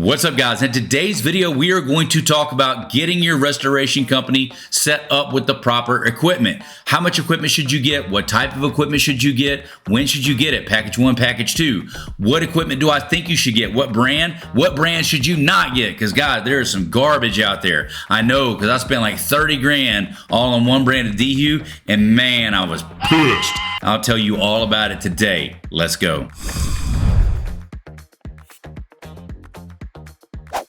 What's up, guys? In today's video, we are going to talk about getting your restoration company set up with the proper equipment. How much equipment should you get? What type of equipment should you get? When should you get it? Package 1, package 2. What equipment do I think you should get? What brand? What brand should you not get? Because, guys, there is some garbage out there. I know, because I spent like 30 grand all on one brand of dehu, and man, I was pissed. I'll tell you all about it today. Let's go.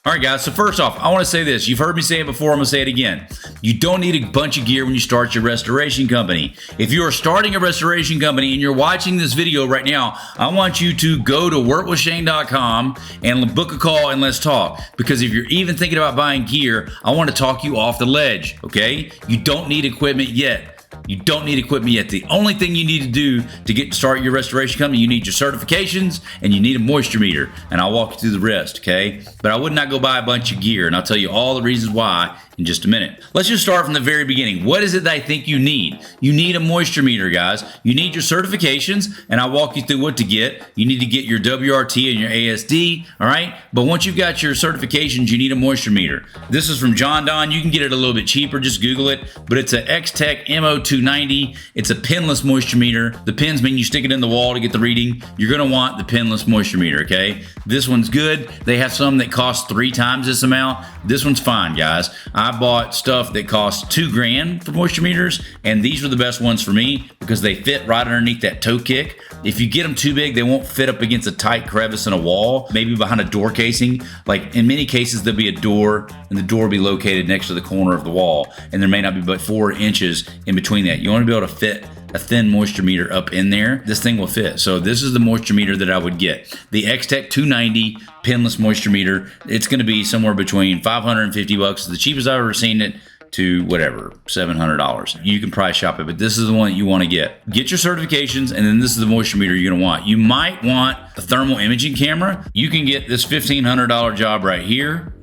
All right, guys, so first off, I want to say this. You've heard me say it before. I'm going to say it again. You don't need a bunch of gear when you start your restoration company. If you are starting a restoration company and you're watching this video right now, I want you to go to workwithshane.com and book a call and let's talk. Because if you're even thinking about buying gear, I want to talk you off the ledge, okay? You don't need equipment yet. You don't need equipment yet. The only thing you need to do to start your restoration company, you need your certifications and you need a moisture meter. And I'll walk you through the rest, okay? But I would not go buy a bunch of gear, and I'll tell you all the reasons why in just a minute. Let's just start from the very beginning. What is it that I think you need? You need a moisture meter, guys. You need your certifications, and I'll walk you through what to get. You need to get your WRT and your ASD, all right? But once you've got your certifications, you need a moisture meter. This is from John Don. You can get it a little bit cheaper. Just Google it. But it's a X-Tech MO290. It's a pinless moisture meter. The pins mean you stick it in the wall to get the reading. You're going to want the pinless moisture meter, okay? This one's good. They have some that cost 3 times this amount. This one's fine, guys. I bought stuff that cost 2 grand for moisture meters, and these were the best ones for me because they fit right underneath that toe kick. If you get them too big, they won't fit up against a tight crevice in a wall, maybe behind a door casing. Like in many cases, there'll be a door, and the door will be located next to the corner of the wall, and there may not be but 4 inches in between that. You want to be able to fit a thin moisture meter up in there. This thing will fit. So this is the moisture meter that I would get. The X-Tech 290 pinless moisture meter. It's going to be somewhere between $550, the cheapest I've ever seen it, to whatever, $700. You can price shop it, but this is the one that you want to get. Get your certifications, and then this is the moisture meter you're going to want. You might want a thermal imaging camera. You can get this $1,500 job right here,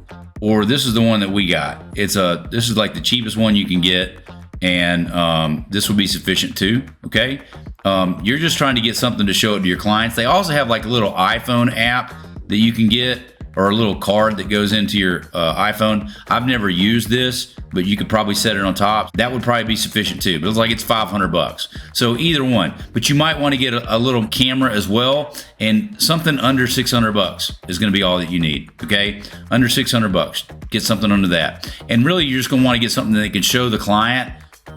or this is the one that we got. This is like the cheapest one you can get, and this will be sufficient too, okay? You're just trying to get something to show it to your clients. They also have like a little iPhone app that you can get, or a little card that goes into your iPhone. I've never used this, but you could probably set it on top. That would probably be sufficient too, but it's $500. So either one, but you might want to get a little camera as well, and something under $600 is gonna be all that you need, okay? Under $600, get something under that. And really, you're just gonna wanna get something that can show the client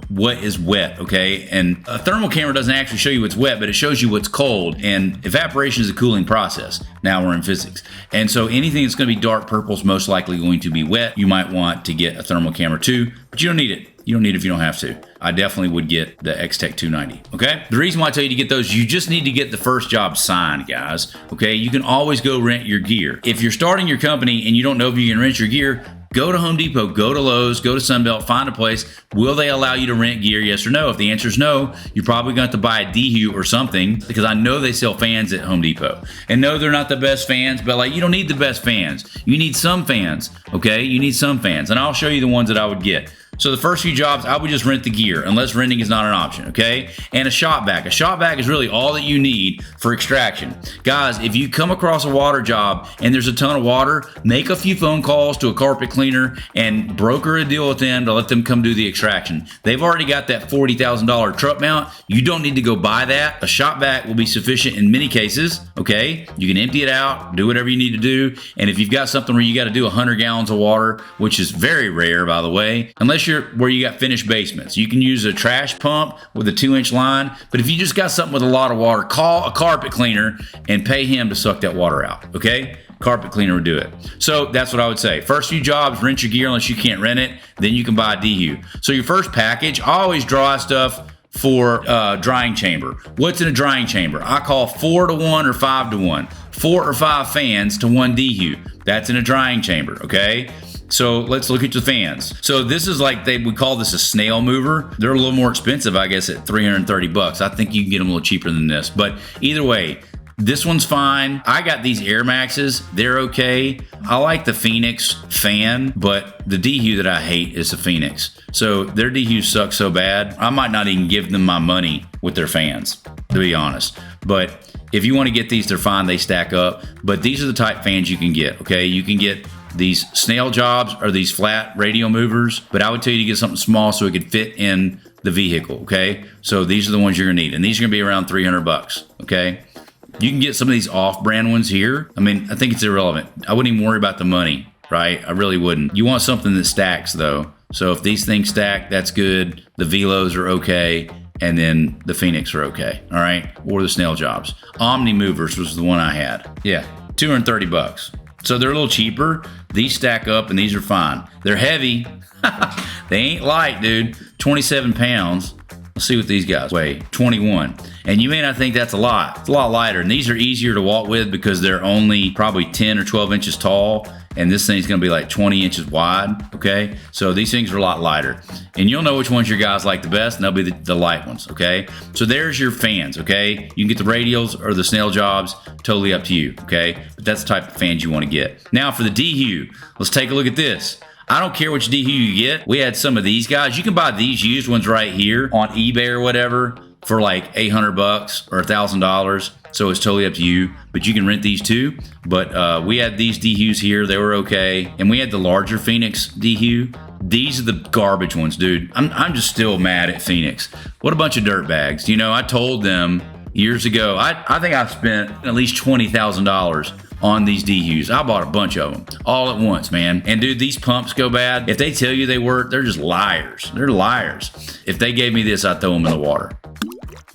what is wet, okay? And a thermal camera doesn't actually show you what's wet, but it shows you what's cold, and evaporation is a cooling process. Now we're in physics. And so anything that's gonna be dark purple is most likely going to be wet. You might want to get a thermal camera too, but you don't need it. You don't need it if you don't have to. I definitely would get the X-Tech 290, okay? The reason why I tell you to get those, you just need to get the first job signed, guys, okay? You can always go rent your gear. If you're starting your company and you don't know if you can rent your gear, go to Home Depot, go to Lowe's, go to Sunbelt, find a place. Will they allow you to rent gear, yes or no? If the answer is no, you're probably going to have to buy a dehu or something, because I know they sell fans at Home Depot. And no, they're not the best fans, but like, you don't need the best fans. You need some fans, okay? You need some fans, and I'll show you the ones that I would get. So the first few jobs, I would just rent the gear, unless renting is not an option, okay? And a shop vac. A shop vac is really all that you need for extraction. Guys, if you come across a water job and there's a ton of water, make a few phone calls to a carpet cleaner and broker a deal with them to let them come do the extraction. They've already got that $40,000 truck mount. You don't need to go buy that. A shop vac will be sufficient in many cases, okay? You can empty it out, do whatever you need to do. And if you've got something where you got to do 100 gallons of water, which is very rare, by the way, unless you're where you got finished basements, you can use a trash pump with a 2-inch line. But if you just got something with a lot of water, call a carpet cleaner and pay him to suck that water out, okay? Carpet cleaner would do it. So that's what I would say. First few jobs, rent your gear unless you can't rent it. Then you can buy a dehu. So your first package, I always draw stuff for drying chamber. What's in a drying chamber? I call 4-to-1 or 5-to-1. 4 or 5 fans to 1 dehu. That's in a drying chamber, okay? So let's look at the fans. So this is like, we call this a snail mover. They're a little more expensive, I guess, at $330. I think you can get them a little cheaper than this. But either way, this one's fine. I got these Air Maxes. They're okay. I like the Phoenix fan, but the dehu that I hate is the Phoenix. So their dehu sucks so bad, I might not even give them my money with their fans, to be honest. But If you want to get these, they're fine. They stack up. But these are the type fans you can get, okay? You can get these snail jobs or these flat radial movers, but I would tell you to get something small so it could fit in the vehicle, okay? So these are the ones you're gonna need, and these are gonna be around 300 bucks, okay? You can get some of these off-brand ones here. I mean, I think it's irrelevant. I wouldn't even worry about the money, right? I really wouldn't. You want something that stacks though. So if these things stack, that's good. The Velos are okay, and then the Phoenix are okay, all right? Or the snail jobs. Omni movers was the one I had. Yeah, 230 bucks. So they're a little cheaper. These stack up and these are fine. They're heavy. They ain't light, dude. 27 pounds. Let's see what these guys weigh. 21. And you may not think that's a lot. It's a lot lighter. And these are easier to walk with because they're only probably 10 or 12 inches tall. And this thing's gonna be like 20 inches wide, okay? So these things are a lot lighter. And you'll know which ones your guys like the best, and they'll be the light ones, okay? So there's your fans, okay? You can get the radials or the snail jobs, totally up to you, okay? But that's the type of fans you wanna get. Now for the DHU, let's take a look at this. I don't care which DHU you get. We had some of these guys. You can buy these used ones right here on eBay or whatever for like 800 bucks or $1,000. So it's totally up to you, but you can rent these too. But we had these DHUs here. They were okay. And we had the larger Phoenix DHU. These are the garbage ones, dude. I'm just still mad at Phoenix. What a bunch of dirt bags. You know, I told them years ago, I think I spent at least $20,000 on these DHUs. I bought a bunch of them all at once, man. And dude, these pumps go bad. If they tell you they work, they're just liars. They're liars. If they gave me this, I'd throw them in the water.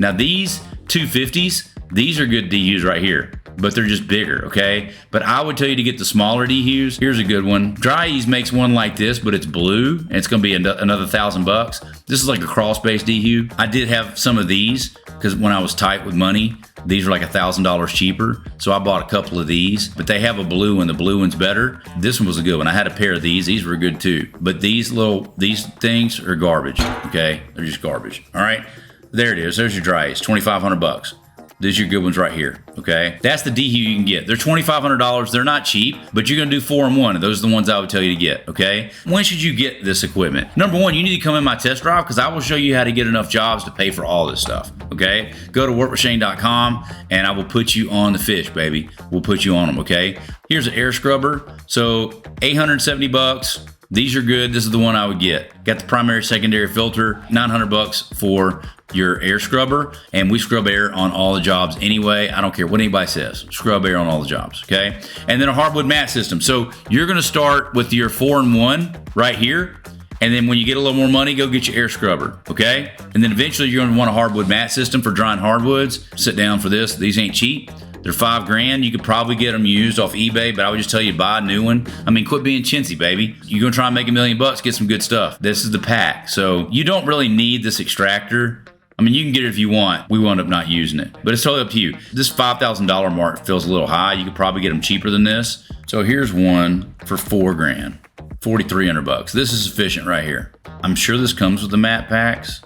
Now these 250s, these are good DHUs right here, but they're just bigger, okay? But I would tell you to get the smaller DHUs. Here's a good one. Dry-Ease makes one like this, but it's blue, and it's gonna be another $1,000. This is like a crawl-space DHU. I did have some of these, because when I was tight with money, these were like $1,000 cheaper, so I bought a couple of these, but they have a blue one. The blue one's better. This one was a good one. I had a pair of these. These were good too. But these things are garbage, okay? They're just garbage, all right? There it is. There's your Dry-Ease, 2,500 bucks. These are your good ones right here, okay? That's the DHU you can get. They're $2,500. They're not cheap, but you're gonna do 4 in 1, and those are the ones I would tell you to get, okay? When should you get this equipment? Number one, you need to come in my test drive because I will show you how to get enough jobs to pay for all this stuff, okay? Go to workwithshane.com and I will put you on the fish, baby. We'll put you on them, okay? Here's an air scrubber. So 870 bucks. These are good. This is the one I would get. Got the primary, secondary filter, 900 bucks for your air scrubber, and we scrub air on all the jobs anyway. I don't care what anybody says. Scrub air on all the jobs, okay? And then a hardwood mat system. So you're gonna start with your 4 in 1 right here, and then when you get a little more money, go get your air scrubber, okay? And then eventually you're gonna want a hardwood mat system for drying hardwoods. Sit down for this. These ain't cheap. They're $5 grand. You could probably get them used off eBay, but I would just tell you buy a new one. I mean, quit being chintzy, baby. You're gonna try and make $1 million bucks, get some good stuff. This is the pack. So you don't really need this extractor. I mean, you can get it if you want. We wound up not using it, but it's totally up to you. This $5,000 mark feels a little high. You could probably get them cheaper than this. So here's one for $4 grand, 4,300 bucks. This is sufficient right here. I'm sure this comes with the mat packs.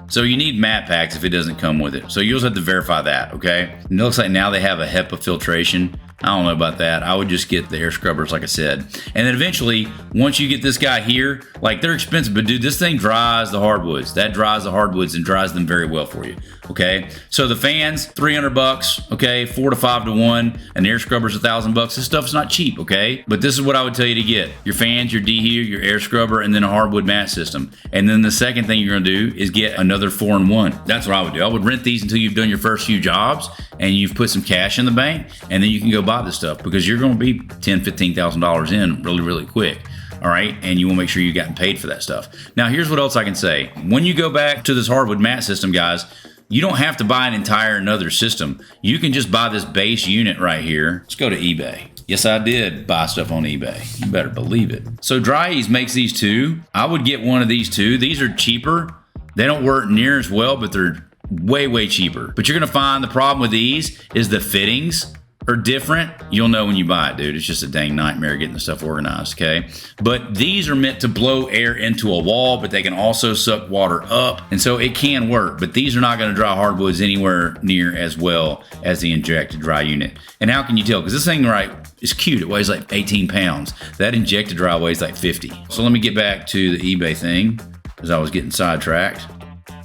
So you need mat packs if it doesn't come with it. So you'll just have to verify that, okay? And it looks like now they have a HEPA filtration. I don't know about that. I would just get the air scrubbers like I said. And then eventually, once you get this guy here, like they're expensive, but dude, this thing dries the hardwoods. That dries the hardwoods and dries them very well for you, okay? So the fans, 300 bucks, okay? 4 to 5 to 1, and the air scrubber's 1,000 bucks. This stuff's not cheap, okay? But this is what I would tell you to get. Your fans, your DHU, your air scrubber, and then a hardwood mat system. And then the second thing you're gonna do is get another 4 in 1. That's what I would do. I would rent these until you've done your first few jobs and you've put some cash in the bank, and then you can go buy this stuff because you're going to be $10,000, $15,000 in really quick. All right, and you will make sure you've gotten paid for that stuff. Now, here's what else I can say. When you go back to this hardwood mat system, guys, you don't have to buy an entire another system. You can just buy this base unit right here. Let's go to eBay. Yes, I did buy stuff on eBay. You better believe it. So Dry-Ease makes these too. I would get one of these too. These are cheaper. They don't work near as well, but they're way cheaper. But you're gonna find the problem with these is the fittings are different. You'll know when you buy it, dude. It's just a dang nightmare getting the stuff organized, okay? But these are meant to blow air into a wall, but they can also suck water up. And so it can work, but these are not gonna dry hardwoods anywhere near as well as the injected dry unit. And how can you tell? Because this thing, right, is cute. It weighs like 18 pounds. That injected dry weighs like 50. So let me get back to the eBay thing, because I was getting sidetracked.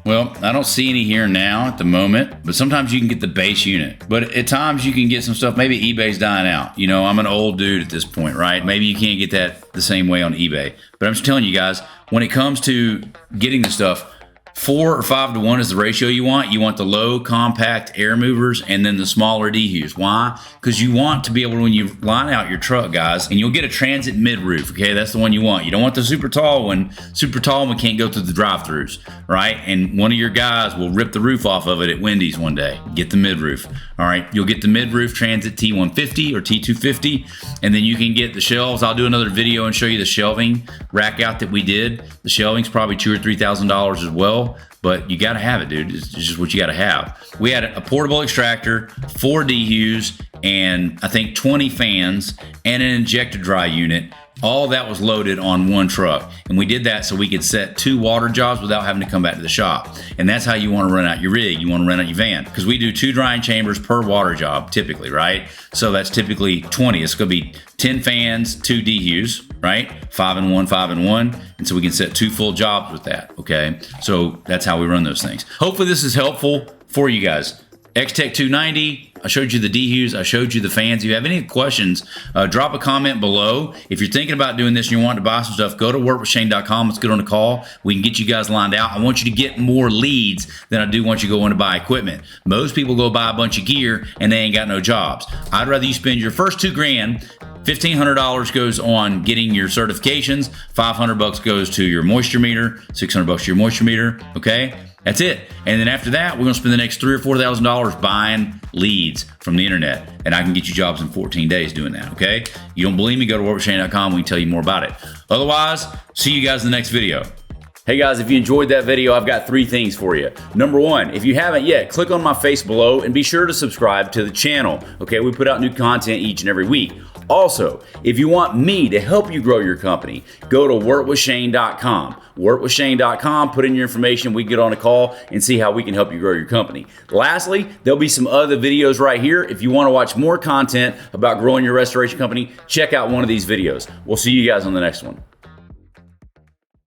Well, I don't see any here now at the moment, but sometimes you can get the base unit. But at times you can get some stuff, maybe eBay's dying out. You know, I'm an old dude at this point, right? Maybe you can't get that the same way on eBay. But I'm just telling you guys, when it comes to getting the stuff, 4 or 5 to 1 is the ratio you want. You want the low, compact air movers and then the smaller dehues. Why? Because you want to be able to, when you line out your truck, guys, and you'll get a transit mid-roof, okay? That's the one you want. You don't want the super tall one. Super tall one can't go through the drive-thrus, right? And one of your guys will rip the roof off of it at Wendy's one day. Get the mid-roof, all right? You'll get the mid-roof transit T150 or T250, and then you can get the shelves. I'll do another video and show you the shelving rack out that we did. The shelving's probably $2,000 or $3,000 as well. But you got to have it, dude. It's just what you got to have. We had a portable extractor, 4 dehues, and I think 20 fans, and an injector dry unit. All that was loaded on one truck. And we did that so we could set 2 water jobs without having to come back to the shop. And that's how you want to run out your rig. You want to run out your van. Because we do 2 drying chambers per water job, typically, right? So that's typically 20. It's going to be 10 fans, 2 dehues, right? 5 and 1, 5 and 1. And so we can set 2 full jobs with that, okay? So that's how we run those things. Hopefully this is helpful for you guys. X-Tech 290, I showed you the dehues, I showed you the fans. If you have any questions, drop a comment below. If you're thinking about doing this and you want to buy some stuff, go to workwithshane.com. Let's get on a call. We can get you guys lined out. I want you to get more leads than I do want you going to buy equipment. Most people go buy a bunch of gear and they ain't got no jobs. I'd rather you spend your first $2,000. $1,500 goes on getting your certifications. $500 goes to your moisture meter. $600 to your moisture meter. Okay, that's it. And then after that, we're gonna spend the next $3,000 or $4,000 buying leads from the internet, and I can get you jobs in 14 days doing that. Okay, you don't believe me? Go to workwithshane.com. We can tell you more about it. Otherwise, see you guys in the next video. Hey guys, if you enjoyed that video, I've got 3 things for you. Number 1, if you haven't yet, click on my face below and be sure to subscribe to the channel. Okay, we put out new content each and every week. Also, if you want me to help you grow your company, go to workwithshane.com. Workwithshane.com, put in your information, we get on a call and see how we can help you grow your company. Lastly, there'll be some other videos right here. If you want to watch more content about growing your restoration company, check out one of these videos. We'll see you guys on the next one.